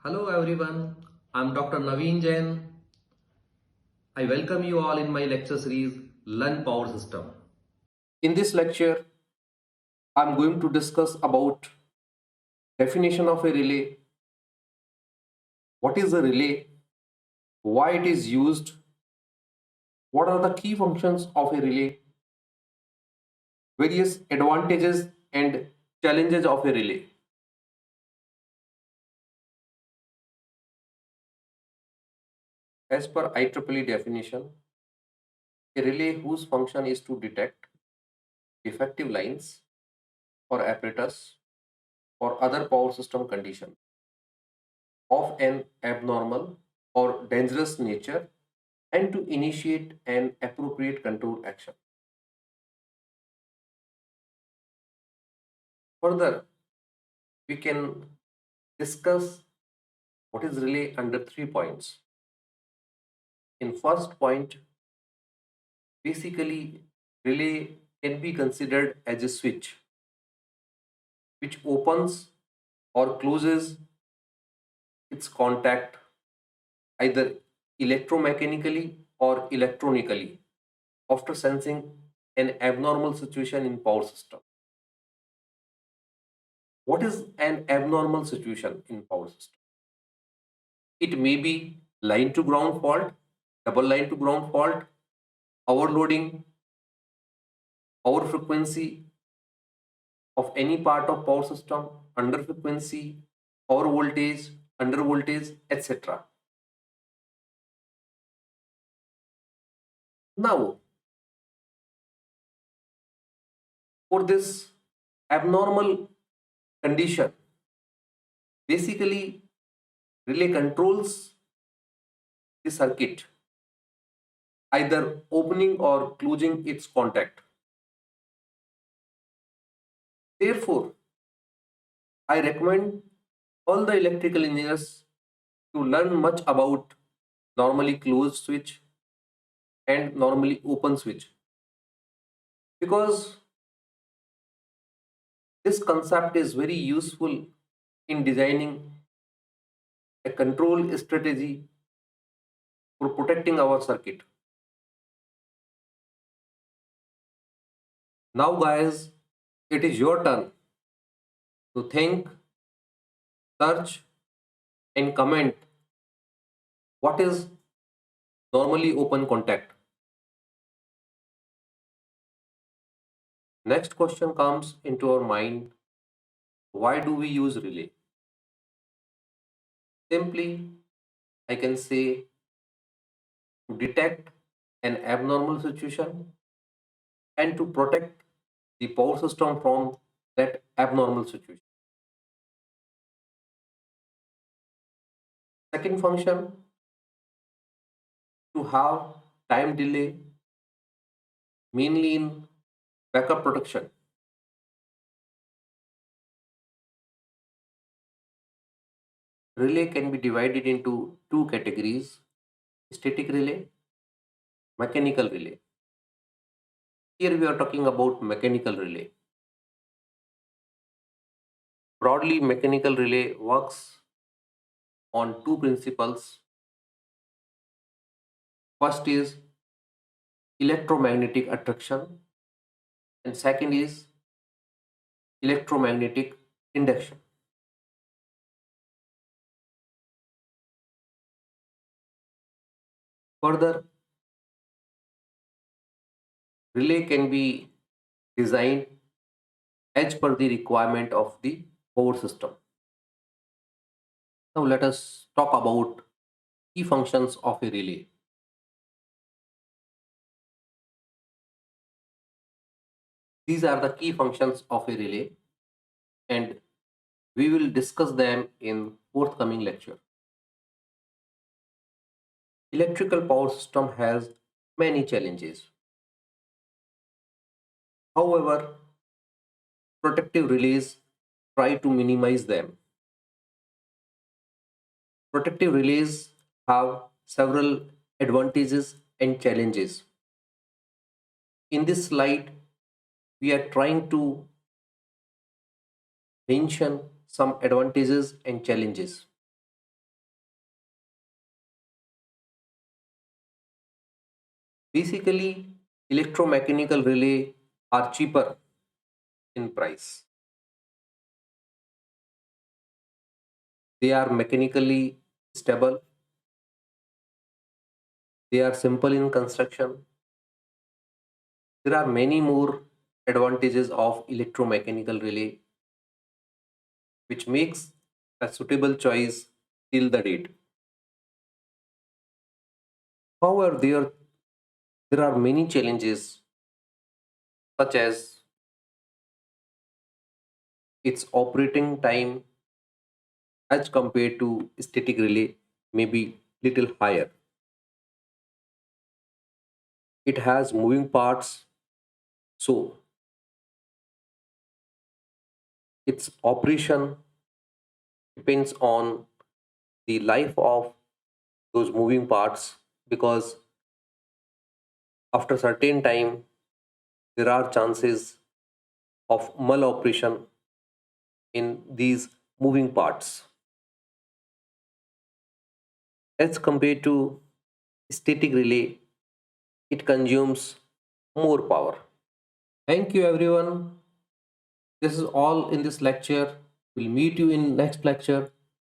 Hello everyone, I'm Dr. Naveen Jain. I welcome you all in my lecture series Learn Power System. In this lecture, I'm going to discuss about definition of a relay, what is a relay, why it is used, what are the key functions of a relay, various advantages and challenges of a relay. As per IEEE definition, a relay whose function is to detect defective lines or apparatus or other power system condition of an abnormal or dangerous nature and to initiate an appropriate control action. Further, we can discuss what is relay under 3 points. In first point, basically relay can be considered as a switch which opens or closes its contact either electromechanically or electronically after sensing an abnormal situation in power system. What is an abnormal situation in power system? It may be line to ground fault, double line to ground fault, overloading, over frequency of any part of power system, under frequency, over voltage, under voltage, etc. Now, for this abnormal condition, basically relay controls the circuit either opening or closing its contact. Therefore, I recommend all the electrical engineers to learn much about normally closed switch and normally open switch, because this concept is very useful in designing a control strategy for protecting our circuit. Now guys, it is your turn to think, search and comment what is normally open contact. Next question comes into our mind, why do we use relay? Simply, I can say to detect an abnormal situation and to protect the power system from that abnormal situation. Second function, to have time delay, mainly in backup protection. Relay can be divided into two categories, static relay, mechanical relay. Here we are talking about mechanical relay. Broadly, mechanical relay works on two principles. First is electromagnetic attraction and second is electromagnetic induction. Further, relay can be designed as per the requirement of the power system. Now let us talk about key functions of a relay. These are the key functions of a relay and we will discuss them in forthcoming lecture. Electrical power system has many challenges. However, protective relays try to minimize them. Protective relays have several advantages and challenges. In this slide, we are trying to mention some advantages and challenges. Basically, electromechanical relay are cheaper in price. They are mechanically stable. They are simple in construction. There are many more advantages of electromechanical relay, which makes a suitable choice till the date. However, there are many challenges, such as its operating time as compared to static relay may be little higher. It has moving parts, so its operation depends on the life of those moving parts, because after certain time there are chances of maloperation in these moving parts as compared to static relay. It consumes more power. Thank you everyone. This is all in this lecture. We'll meet you in next lecture.